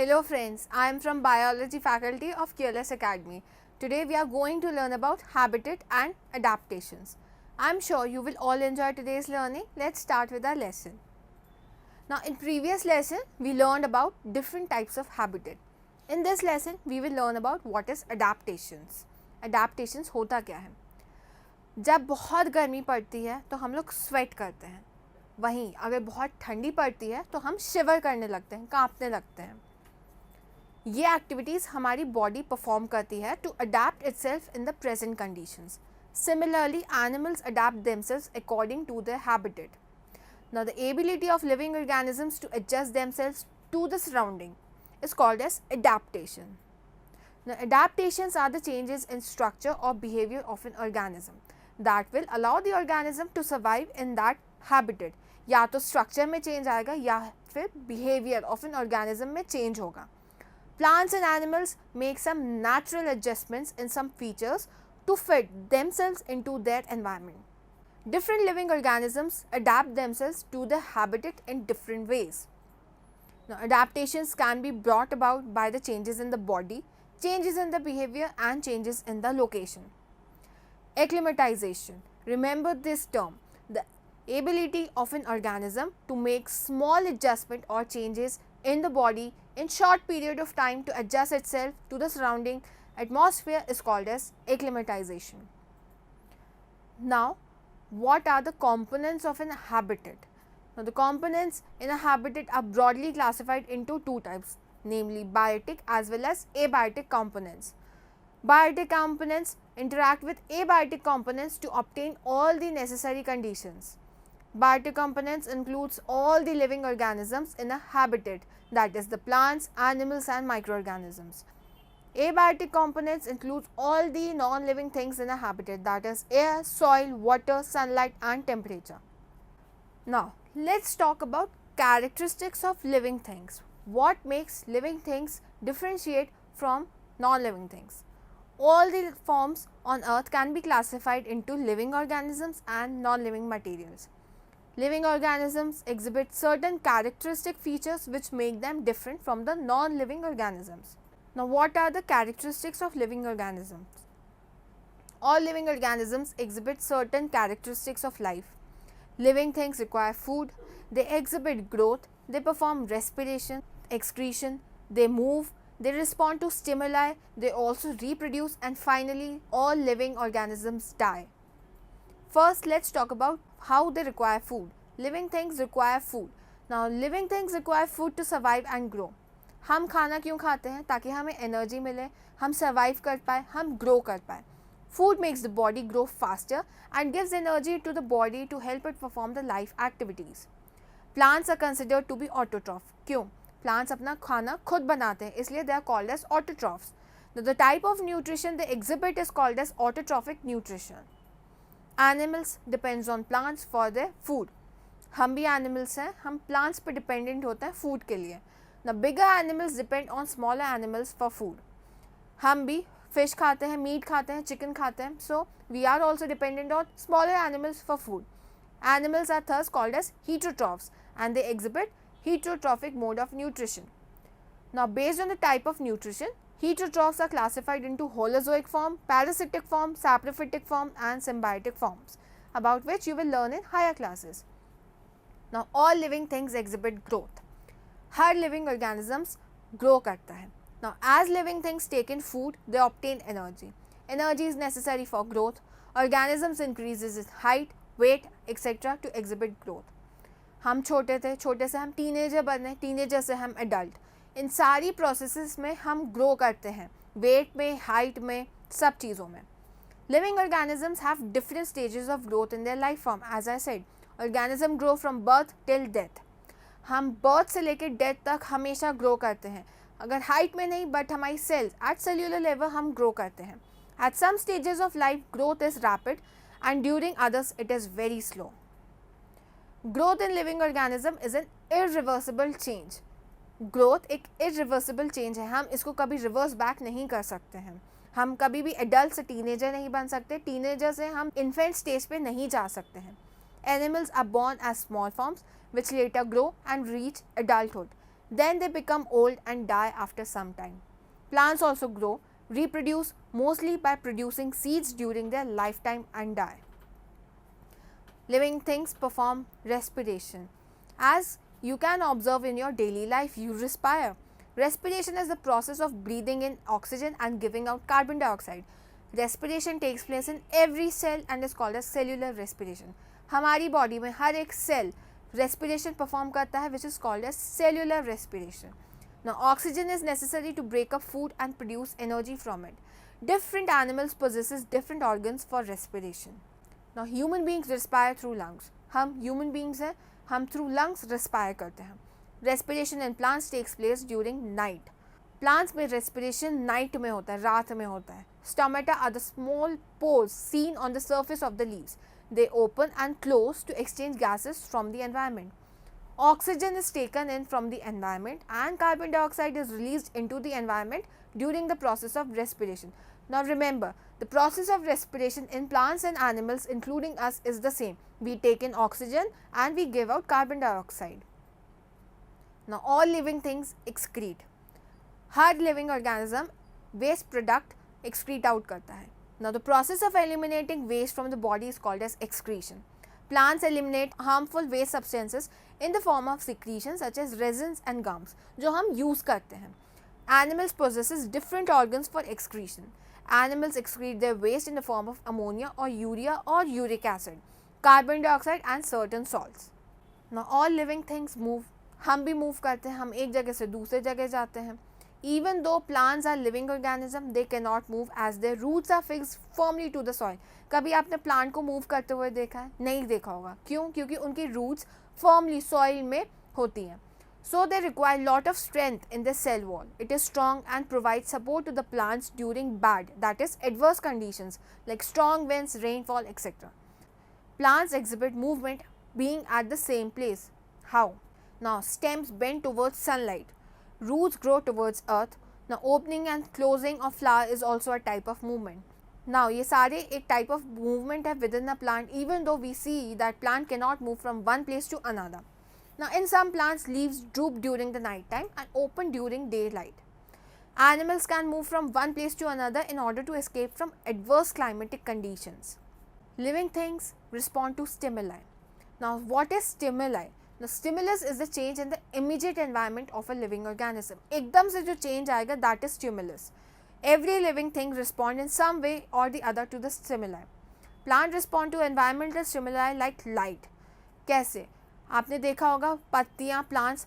Hello friends, I am from Biology faculty of QLS Academy. Today we are going to learn about habitat and adaptations. I am sure you will all enjoy today's learning. Let's start with our lesson. Now in previous lesson we learned about different types of habitat. In this lesson we will learn about what is adaptations. Adaptations होता क्या है? जब बहुत गर्मी पड़ती है तो हम लोग स्वेट करते हैं. वहीं अगर बहुत ठंडी पड़ती है तो हम शिवर करने लगते हैं, कांपने लगते हैं. ये एक्टिविटीज़ हमारी बॉडी परफॉर्म करती है to adapt itself in the present conditions. Similarly, animals adapt themselves according to their habitat. Now, the ability of living organisms to adjust themselves to the surrounding is called as adaptation. Now, adaptations are the changes in structure or behavior of an organism that will allow the organism to survive in that habitat. या तो structure में change आएगा या फिर behavior of an organism में change होगा. Plants and animals make some natural adjustments in some features to fit themselves into their environment. Different living organisms adapt themselves to the habitat in different ways. Now, adaptations can be brought about by the changes in the body, changes in the behavior and changes in the location. Acclimatization. Remember this term, the ability of an organism to make small adjustment or changes in the body in short period of time to adjust itself to the surrounding atmosphere is called as acclimatization. Now, what are the components of an habitat? Now, the components in a habitat are broadly classified into two types, namely biotic as well as abiotic components. Biotic components interact with abiotic components to obtain all the necessary conditions. Biotic components includes all the living organisms in a habitat, that is the plants, animals and microorganisms. Abiotic components includes all the non-living things in a habitat, that is air, soil, water, sunlight and temperature. Now, let's talk about characteristics of living things. What makes living things differentiate from non-living things? All the forms on earth can be classified into living organisms and non-living materials. Living organisms exhibit certain characteristic features which make them different from the non-living organisms. Now, what are the characteristics of living organisms? All living organisms exhibit certain characteristics of life. Living things require food, they exhibit growth, they perform respiration, excretion, they move, they respond to stimuli, they also reproduce, and finally all living organisms die. First, let's talk about how they require food. Living things require food. Now, living things require food to survive and grow. हम खाना क्यों खाते हैं? ताकि हमें energy मिले, हम survive कर पाए, हम ग्रो कर पाए. Food makes the body grow faster and gives energy to the body to help it perform the life activities. Plants are considered to be autotroph. क्यों? Plants अपना खाना खुद बनाते हैं, इसलिए they are called as autotrophs. Now, the type of nutrition they exhibit is called as autotrophic nutrition. Animals depends on plants for their food. हम भी animals हैं, हम plants पर dependent होते हैं food के लिए. Now, bigger animals depend on smaller animals for food. हम भी fish खाते हैं, meat खाते हैं, chicken खाते हैं. So, we are also dependent on smaller animals for food. Animals are thus called as heterotrophs and they exhibit heterotrophic mode of nutrition. Now, based on the type of nutrition, heterotrophs are classified into holozoic form, parasitic form, saprophytic form and symbiotic forms, about which you will learn in higher classes. Now, all living things exhibit growth. Her living organisms grow करता है. Now, as living things take in food, they obtain energy. Energy is necessary for growth. Organisms increases its height, weight, etc. to exhibit growth. हम छोटे थे, छोटे से हम teenager बने, teenager से हम एडल्ट. इन सारी प्रोसेसेस में हम ग्रो करते हैं, वेट में, हाइट में, सब चीज़ों में. Living organisms have different stages of growth in their life form. As I said, organism grow from birth till death. हम बर्थ से लेकर डेथ तक हमेशा ग्रो करते हैं. अगर हाइट में नहीं बट हमारी सेल्स एट सेल्यूलर लेवल हम ग्रो करते हैं. At some stages of life growth is rapid and during others it is very slow. Growth in living organism is an irreversible change. Growth एक irreversible change है, हम इसको कभी reverse back नहीं कर सकते हैं. हम कभी भी एडल्ट से टीनेजर नहीं बन सकते, टीनेजर से हम इन्फेंट स्टेज पे नहीं जा सकते हैं. Animals are born as small forms which later grow and reach adulthood. Then they become old and die after some time. Plants also grow, reproduce mostly by producing seeds during their lifetime and die. Living things perform respiration. As you can observe in your daily life, you respire. Respiration is the process of breathing in oxygen and giving out carbon dioxide. Respiration takes place in every cell and is called as cellular respiration. हमारी body में हर एक cell respiration perform करता है, which is called as cellular respiration. Now, oxygen is necessary to break up food and produce energy from it. Different animals possesses different organs for respiration. Now, human beings respire through lungs. हम human beings हैं, हम through lungs respire करते हैं. Respiration in plants takes place during night. Plants में respiration night में होता है, रात में होता है. Stomata are the small pores seen on the surface of the leaves. They open and close to exchange gases from the environment. Oxygen is taken in from the environment and carbon dioxide is released into the environment during the process of respiration. Now remember, the process of respiration in plants and animals including us is the same. We take in oxygen and we give out carbon dioxide. Now all living things excrete. Her living organism waste product excrete out करता है. Now the process of eliminating waste from the body is called as excretion. Plants eliminate harmful waste substances in the form of secretions such as resins and gums जो हम use करते हैं. Animals possesses different organs for excretion. Animals excrete their waste in the form of ammonia or urea or uric acid, carbon dioxide and certain salts. Now all living things move. हम भी move करते हैं, हम एक जगह से दूसरे जगह जाते हैं. Even though plants are living organisms, they cannot move as their roots are fixed firmly to the soil. कभी आपने प्लांट को मूव करते हुए देखा है? नहीं देखा होगा. क्यों? क्योंकि उनकी रूट्स फर्मली सॉइल में होती हैं. So they require lot of strength in the cell wall. It is strong and provides support to the plants during bad, that is adverse conditions like strong winds, rainfall, etc. Plants exhibit movement being at the same place. How? Now stems bend towards sunlight. Roots grow towards earth. Now opening and closing of flower is also a type of movement. Now ये सारे एक type of movement है within a plant, even though we see that plant cannot move from one place to another. Now in some plants leaves droop during the night time and open during daylight. Animals can move from one place to another in order to escape from adverse climatic conditions. Living things respond to stimuli. Now what is stimuli? The stimulus is the change in the immediate environment of a living organism. एकदम से जो change आएगा, that is stimulus. Every living thing respond in some way or the other to the stimuli. Plant respond to environmental stimuli like light. कैसे? आपने देखा होगा पत्तियाँ plants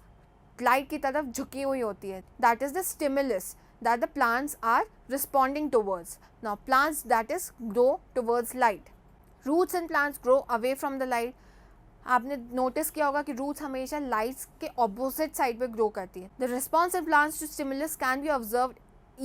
light की तरफ झुकी हुई होती है. That is the stimulus that the plants are responding towards. Now plants that is grow towards light. Roots in plants grow away from the light. आपने नोटिस किया होगा कि रूट्स हमेशा लाइट्स के ऑपोजिट साइड पे ग्रो करती है. The response in plants to stimulus can be observed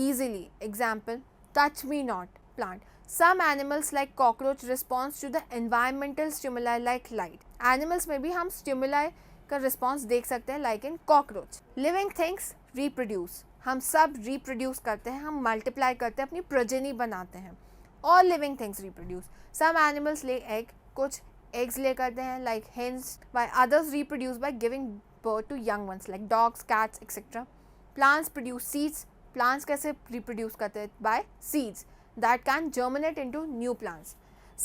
easily. Example, touch me not plant. Some animals like cockroach responds to the environmental stimuli like light. Animals में भी हम stimuli का response देख सकते हैं like in cockroach. Living things reproduce. हम सब reproduce करते हैं, हम multiply करते हैं, अपनी progeny बनाते हैं. All living things reproduce. Some animals lay egg, कुछ eggs lay करते हैं like hens, while others reproduce by giving birth to young ones like dogs, cats, etc. Plants produce seeds. Plants कैसे reproduce करते हैं? By seeds that can germinate into new plants.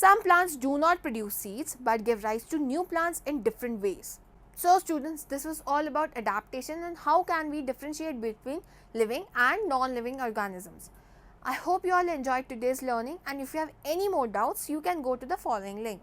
Some plants do not produce seeds but give rise to new plants in different ways. So students, this was all about adaptation and how can we differentiate between living and non-living organisms. I hope you all enjoyed today's learning, and if you have any more doubts, you can go to the following link.